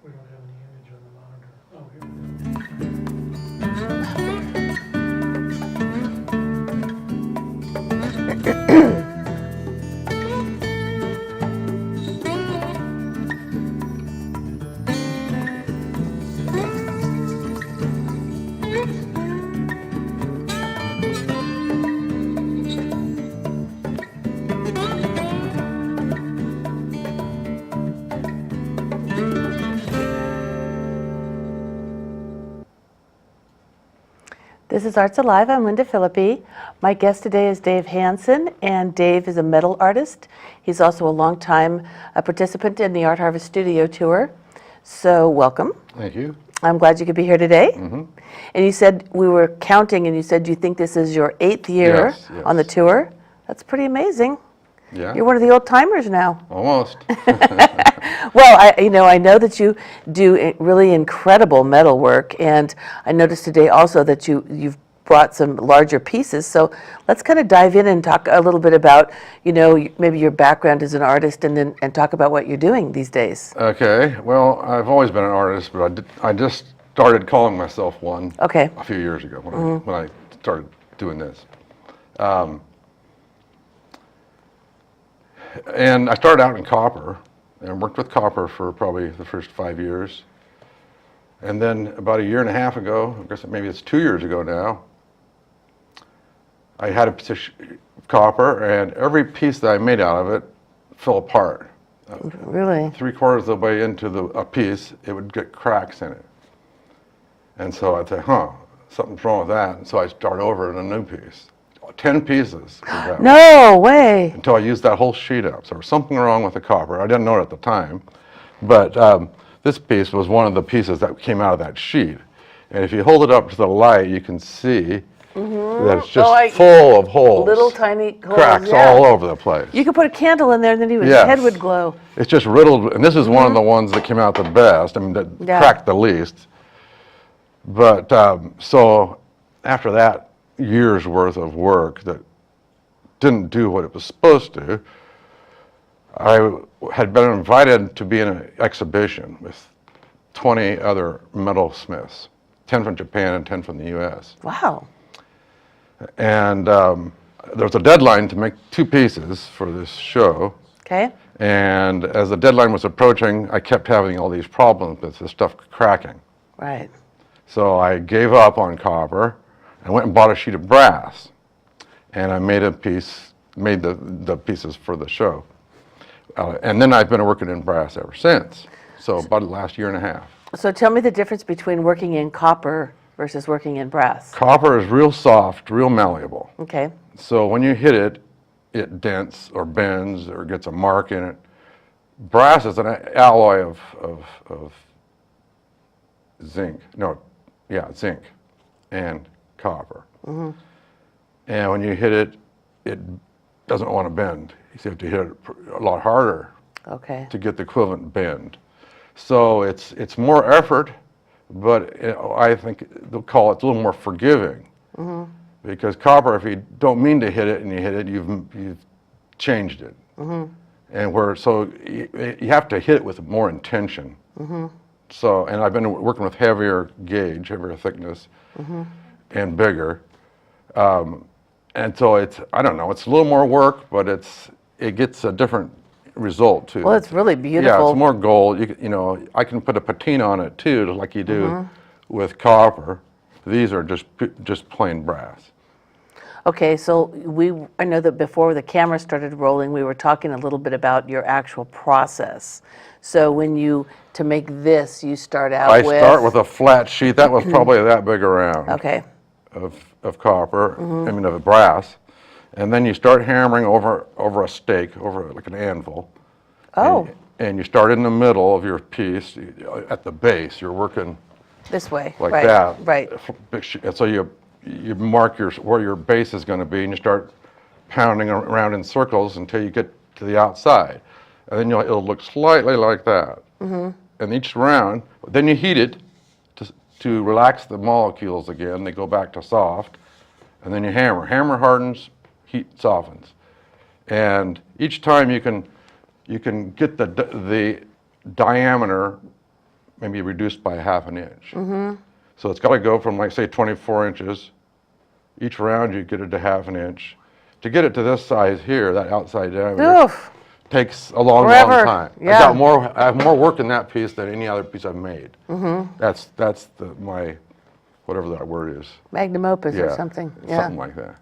We don't have any image on the monitor. Oh, here This is Arts Alive. I'm Lynda Philippi. My guest today is Dave Hansen, and Dave is a metal artist. He's also a longtime participant in the Art Harvest Studio Tour. So welcome. Thank you. I'm glad you could be here today. Mm-hmm. And you said, we were counting, and you said you think this is your 8th year Yes. on the tour. That's pretty amazing. Yeah. You're one of the old timers now. Almost. Well, I know that you do really incredible metal work, and I noticed today also that you've brought some larger pieces. So let's kind of dive in and talk a little bit about, maybe your background as an artist, and talk about what you're doing these days. Okay. Well, I've always been an artist, but I just started calling myself one. Okay. A few years ago when I started doing this. And I started out in copper and worked with copper for probably the first 5 years. And then about a year and a half ago, I guess maybe it's 2 years ago now, I had a piece of copper, and every piece that I made out of it fell apart. Really? 3/4 of the way into a piece, it would get cracks in it. And so I'd say, something's wrong with that. And so I start over in a new piece. 10 pieces. No way. Until I used that whole sheet up. So there was something wrong with the copper. I didn't know it at the time. But this piece was one of the pieces that came out of that sheet. And if you hold it up to the light, you can see that it's just full of holes. Little tiny holes. Cracks all over the place. You could put a candle in there and then his head would glow. It's just riddled. And this is one of the ones that came out the best. I mean, that cracked the least. But so after that year's worth of work that didn't do what it was supposed to, I had been invited to be in an exhibition with 20 other metalsmiths, 10 from Japan and 10 from the US. Wow. And there was a deadline to make 2 pieces for this show. Okay. And as the deadline was approaching, I kept having all these problems with the stuff cracking. Right. So I gave up on copper and went and bought a sheet of brass. And I made the pieces for the show. And then I've been working in brass ever since. So about the last year and a half. So tell me the difference between working in copper versus working in brass. Copper is real soft, real malleable. Okay. So when you hit it, it dents or bends or gets a mark in it. Brass is an alloy of zinc. Zinc and copper. Mm-hmm. And when you hit it, it doesn't want to bend. You have to hit it a lot harder to get the equivalent bend. So it's more effort, but I think they'll call it a little more forgiving. Mm-hmm. Because copper, if you don't mean to hit it and you hit it, you've changed it. Mm-hmm. And so you have to hit it with more intention. Mm-hmm. So, and I've been working with heavier gauge, heavier thickness, and bigger. And so it's a little more work, but it gets a different result too. Well, it's really beautiful. Yeah, it's more gold. I can put a patina on it too, like you do with copper. These are just plain brass. Okay, so I know that before the camera started rolling, we were talking a little bit about your actual process. So to make this, you start out with... I start with a flat sheet. That was probably that big around. Okay. Of copper, of brass. And then you start hammering over a stake, over like an anvil. Oh. And you start in the middle of your piece, at the base. You're working this way, like that. Right. And so you mark where your base is going to be, and you start pounding around in circles until you get to the outside. And then it'll look slightly like that. Mm-hmm. And each round, then you heat it to relax the molecules again. They go back to soft. And then you hammer. Hammer hardens, heat softens. And each time you can get the diameter maybe reduced by 1/2 inch. So it's got to go from, like, say, 24 inches. Each round you get it to 1/2 inch. To get it to this size here, that outside diameter, Oof. takes a long, Forever. long time. Yeah. I have more work in that piece than any other piece I've made. That's my, whatever that word is. Magnum opus or Yeah, something. Yeah. something like that.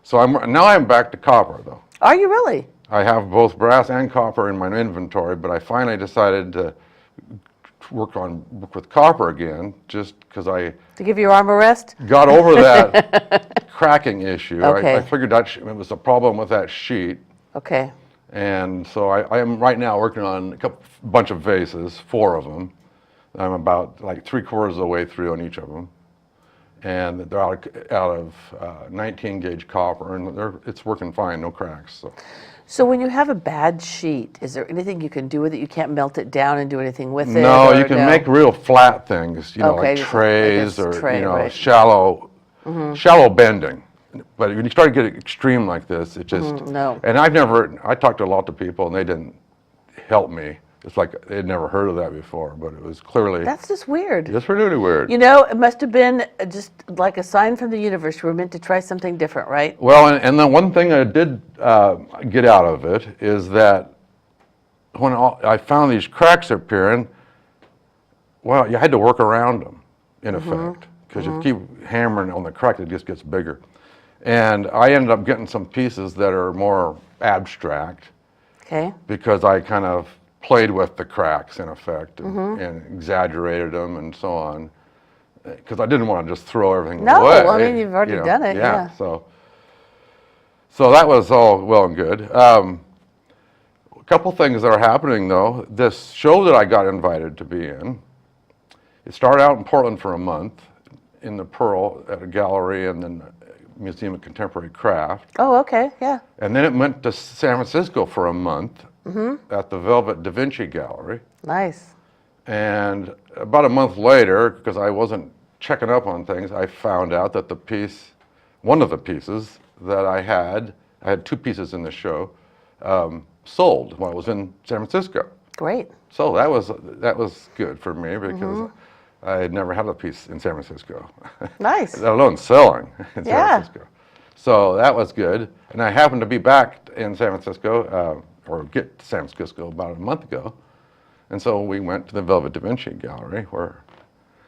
So now I'm back to copper, though. Are you really? I have both brass and copper in my inventory, but I finally decided to work with copper again, just because I To give your arm a rest? got over that cracking issue. Okay. I figured that it was a problem with that sheet, Okay. and so I am right now working on a bunch of vases, 4 of them. I'm about like 3/4 of the way through on each of them, and they're out of 19 gauge copper, and it's working fine, no cracks. So when you have a bad sheet, is there anything you can do with it? You can't melt it down and do anything with it? No, or you can make real flat things, Okay, like just trays like a or tray, right. shallow bending. But when you start to get extreme like this, it just no. And I talked to a lot of people, and they didn't help me. It's like they'd never heard of that before, but it was clearly That's just weird. just really weird. You know, it must have been just like a sign from the universe. You were meant to try something different, right? Well, and the one thing I did get out of it is that when I found these cracks appearing, well, you had to work around them, in effect, because you keep hammering on the crack, it just gets bigger. And I ended up getting some pieces that are more abstract, Okay. because I kind of played with the cracks, in effect, and exaggerated them and so on, because I didn't want to just throw everything No, away. I mean, you've already done it, yeah. So that was all well and good. A couple things that are happening, though. This show that I got invited to be in, it started out in Portland for a month, in the Pearl at a gallery and then Museum of Contemporary Craft. Oh, okay, yeah. And then it went to San Francisco for a month at the Velvet Da Vinci Gallery. Nice. And about a month later, because I wasn't checking up on things, I found out that one of the pieces that I had 2 pieces in the show, sold when I was in San Francisco. Great. So that was good for me, because I had never had a piece in San Francisco. Nice. Let alone selling in San Yeah. Francisco. So that was good. And I happened to be back in San Francisco, or get to San Francisco about a month ago. And so we went to the Velvet Da Vinci Gallery,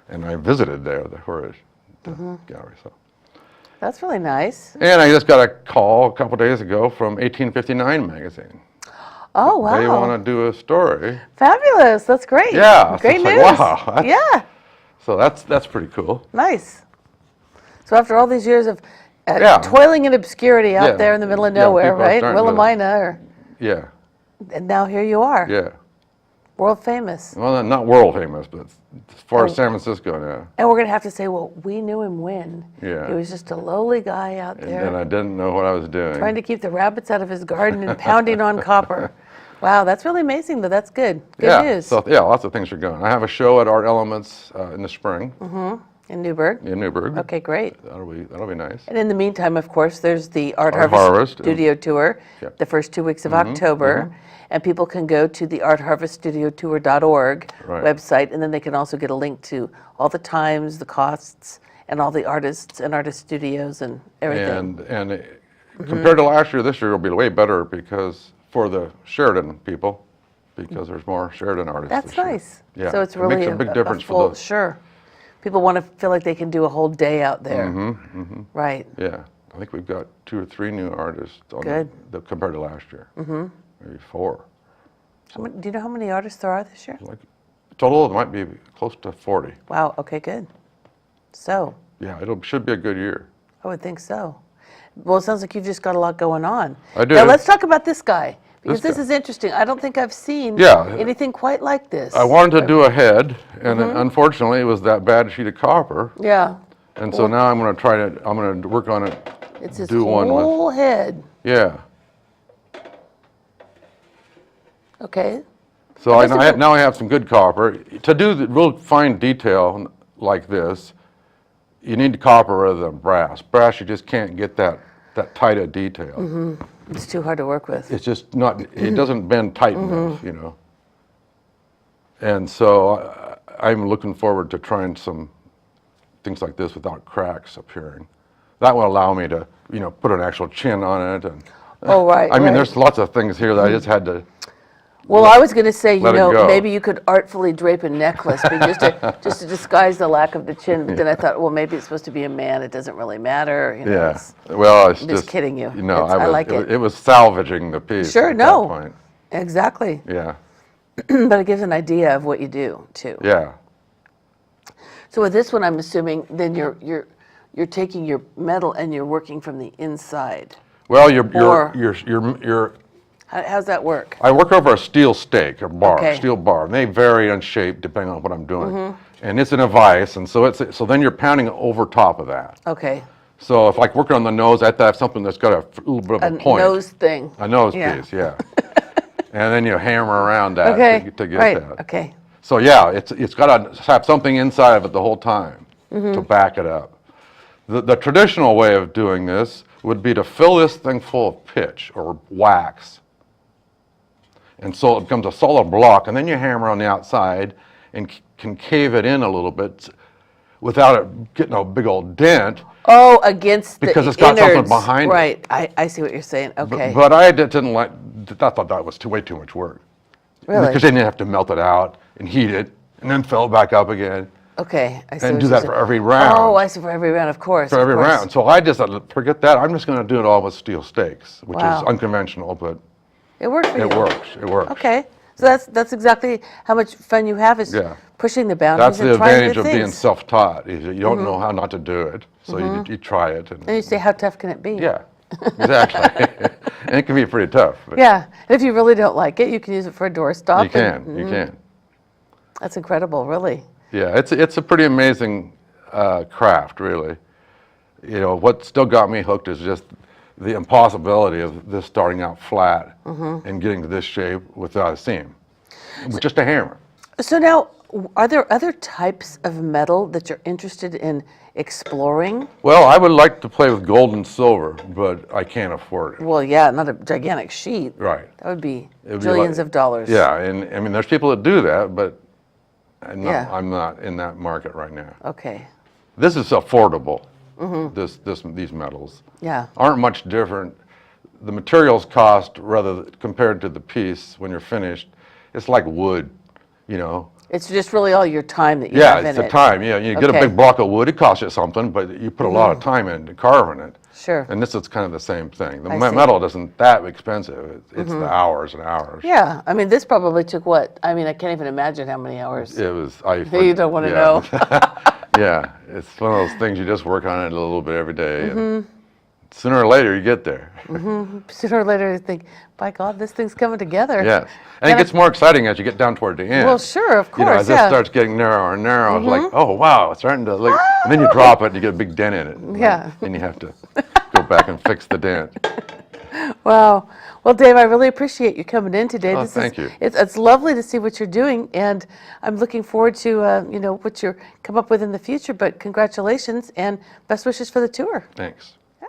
and I visited there, the gallery. So. That's really nice. And I just got a call a couple days ago from 1859 magazine. Oh, wow. They want to do a story. Fabulous. That's great. Yeah. Great so news. it's like, wow. Yeah. So that's pretty cool. Nice. So after all these years of Yeah. toiling in obscurity out Yeah. there in the middle of Yeah, nowhere, people are right? starting to- Willamina, Yeah. and now here you are, Yeah. world famous. Well, not world famous, but as far as San Francisco now. And we're going to have to say, well, we knew him when. Yeah. He was just a lowly guy out And there then I didn't know what I was doing. trying to keep the rabbits out of his garden and pounding on copper. Wow, that's really amazing, though. That's good. Good news. So lots of things are going. I have a show at Art Elements in the spring In Newburgh. in Newburgh. Okay, great. That'll be nice. And in the meantime, of course, there's the Art Harvest Harvest and- Studio Tour, Yep. the first 2 weeks of October. And people can go to the artharveststudiotour.org Right. website, and then they can also get a link to all the times, the costs, and all the artists and artist studios and everything. And compared to last year, this year will be way better because for the Sheridan people, because there's more Sheridan artists. That's this year. nice. Yeah. So it's it really makes a big difference full, for the. Sure. People want to feel like they can do a whole day out there. Right. Yeah, I think we've got 2 or 3 new artists on Good. compared to last year. Maybe 4. Do you know how many artists there are this year? Like total, it might be close to 40. Wow, okay, good. So, Yeah, should be a good year. I would think so. Well, it sounds like you've just got a lot going on. I do. Now, let's talk about this guy, because This this guy. is interesting. I don't think I've seen Yeah. anything quite like this. I wanted to do a head, and unfortunately, it was that bad sheet of copper. Yeah, And so now I'm going to work on it. it's his Do one with- whole head. Yeah. Okay, So I guess if it- now I have some good copper. To do the real fine detail like this, you need copper rather than brass. Brass, you just can't get that tight a detail. it's too hard to work with. It's just not, it doesn't bend tight enough, And so I'm looking forward to trying some things like this without cracks appearing. That will allow me to, you know, put an actual chin on it. And Oh, right. I mean, right. there's lots of things here that I just had to. Well, I was going to say, you let it know, go. maybe you could artfully drape a necklace just to disguise the lack of the chin. But then I thought, well, maybe it's supposed to be a man. It doesn't really matter. You know, Yeah. it's- Well, it's I'm just kidding you. You know, I like it. It was salvaging the piece. Sure, at no. That point. Exactly. Yeah. But it gives an idea of what you do, too. Yeah. So with this one, I'm assuming then you're taking your metal and you're working from the inside. Well, Or- you're How's that work? I work over a steel stake, a bar, Okay. steel bar, and they vary in shape depending on what I'm doing. And it's in a vise, and so so then you're pounding over top of that. Okay. So if like working on the nose, I have to have something that's got a little bit of a point. Nose thing. A nose Yeah. piece, yeah. And then you hammer around that Okay. to get right. that. Okay. So yeah, it's got to have something inside of it the whole time to back it up. The traditional way of doing this would be to fill this thing full of pitch or wax. And so it becomes a solid block, and then you hammer on the outside and concave it in a little bit without it getting a big old dent. Oh, against the Because it's got something innards. behind it. Right. I see what you're saying. Okay. But I didn't like, I thought that was way too much work. Really? Because then you have to melt it out and heat it and then fill it back up again. Okay. I see And what do you're that saying. for every round. Oh, I see, for every round, of course. For of every course. round. So I just said, forget that. I'm just going to do it all with steel stakes, which Wow. is unconventional, but It works for you. it works. It works. Okay. So that's exactly how much fun you have is Yeah. pushing the boundaries That's the and trying advantage new of being things. self-taught. Is that you don't know how not to do it, so you try it. And you say, how tough can it be? Yeah, exactly. And it can be pretty tough. But Yeah. And if you really don't like it, you can use it for a doorstop. You can. You can. That's incredible, really. Yeah, it's a pretty amazing craft, really. You know, what still got me hooked is just the impossibility of this starting out flat and getting to this shape without a seam, with just a hammer. So now, are there other types of metal that you're interested in exploring? Well, I would like to play with gold and silver, but I can't afford it. Well, yeah, not a gigantic sheet. Right. That would be It'd be billions like- of dollars. Yeah, and I mean, there's people that do that, but Yeah. I'm not in that market right now. Okay. This is affordable. These metals Yeah. aren't much different. The materials cost, rather compared to the piece when you're finished, it's like wood, you know. It's just really all your time that you Yeah, have in it's the it. time. Yeah, you get a Okay. big block of wood, it costs you something, but you put a lot of time into carving it. Sure. And this is kind of the same thing. The I see. metal isn't that expensive. It's the hours and hours. Yeah. I mean, this probably took what? I mean, I can't even imagine how many hours. It was. You don't want to yeah. know. Yeah, it's one of those things you just work on it a little bit every day. And sooner or later you get there. Sooner or later, you think, by God, this thing's coming together. Yes. And it And gets more exciting as you get down toward the end. Well, sure, of You know, course, as this starts getting narrower and narrower, it's like, oh, wow, it's starting to look. And then you drop it and you get a big dent in it. Yeah. And you have to go back and fix the dent. Wow. Well, Dave, I really appreciate you coming in today. Oh, thank you. It's lovely to see what you're doing, and I'm looking forward to you know, what you come up with in the future. But congratulations and best wishes for the tour. Thanks. Yeah.